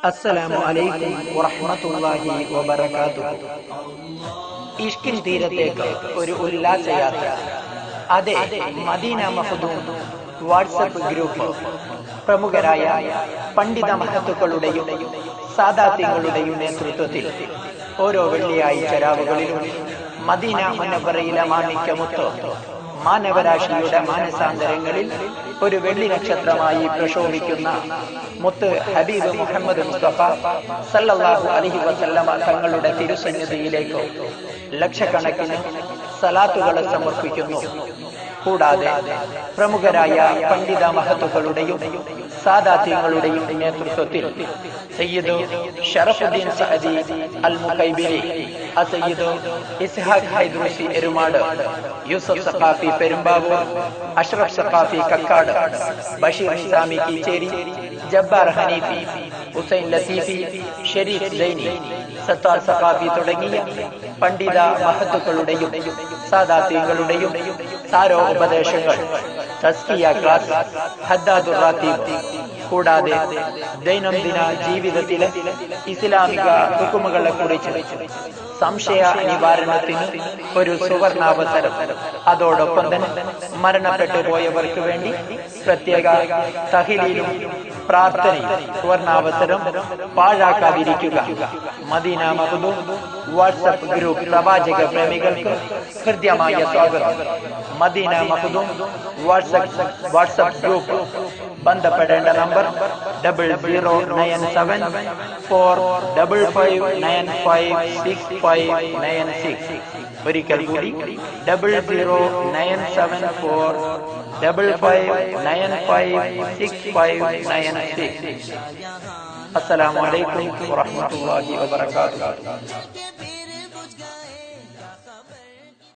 അസ്സലാമു അലൈക്കും വറഹ്മത്തുള്ളാഹി വബറകാതുഹു. ഇഷ്കിൻ തീരത്തേക്ക് ഒരു ഉല്ലാസയാത്ര. അതെ, മദീന മഖ്ദൂം വാട്സപ്പ് ഗ്രൂപ്പ് പ്രമുഖരായ പണ്ഡിത മഹത്തുക്കളുടെയും സാദാത്യങ്ങളുടെയും നേതൃത്വത്തിൽ ഓരോ വെള്ളിയാഴ്ച രാവുകളിലും മദീന മുനവ്വറയിലെ മാണിക്യമുത്ത് മാനവരാശിയുടെ മാനസാന്തരങ്ങളിൽ ഒരു വെള്ളി നക്ഷത്രമായി പ്രശോഭിക്കുന്ന മുത്ത് ഹബീബ് മുഹമ്മദ് മുസ്തഫ സല്ലല്ലാഹു അലൈഹി വസല്ലമ തങ്ങളുടെ തിരുസന്നിധിയിലേക്ക് ലക്ഷക്കണക്കിന് സലാത്തുകൾ സമർപ്പിക്കുന്നു. കൂടാതെ പ്രമുഖരായ പണ്ഡിത മഹത്തുക്കളുടെയും സാദാത്യങ്ങളുടെയും നേതൃത്വത്തിൽ സയ്യിദ് ഷറഫുദ്ദീൻ സഅദി അൽ മുഖൈബിരി, സയ്യിദ് ഇസ്ഹാഖ് ഹൈദ്രൂസി എരുമാട്, യൂസഫ് സഖാഫി പെരുമ്പാവൂർ, അഷ്റഫ് സഖാഫി കക്കാട്, ബഷീർ നിസാമി കീച്ചേരി, ജബ്ബാർ ഹനീഫി, ഹുസൈൻ ലത്തീഫി, ഷരീഫ് സൈനി, സത്താർ സഖാഫി തുടങ്ങിയ പണ്ഡിത മഹത്തുക്കളുടെയും സാദാത്യങ്ങളുടെയും സാരോപദേശങ്ങൾ, തസ്കിയ ക്ലാസ്, ഹദ്ദാദുർ റാത്തീബ്, കൂടാതെ ദൈനംദിന ജീവിതത്തിലെ ഇസ്ലാമിക ഹുക്കുമുകളെ കുറിച്ച് സംശയ നിവാരണത്തിന് ഒരു സുവർണാവസരം. അതോടൊപ്പം തന്നെ മരണപ്പെട്ടു പോയവർക്ക് വേണ്ടി പ്രത്യേക തഹ്ലീലും പ്രാർത്ഥനയും സുവർണാവസരം പാഴാക്കാതിരിക്കുക. മദീന മഖ്ദൂം വാട്സപ്പ് ഗ്രൂപ്പ് പ്രവാചക പ്രേമികൾക്ക് ഹൃദ്യമായ സ്വാഗതം. മദീന മഖ്ദൂം വാട്സപ്പ് ഗ്രൂപ്പ് ബന്ധപ്പെടേണ്ട നമ്പർ 00974555956596. ഒരിക്കൽ കൂടി 00974555956596. അസ്സലാമു അലൈക്കും വറഹ്മത്തുള്ളാഹി വബറകാതുഹു.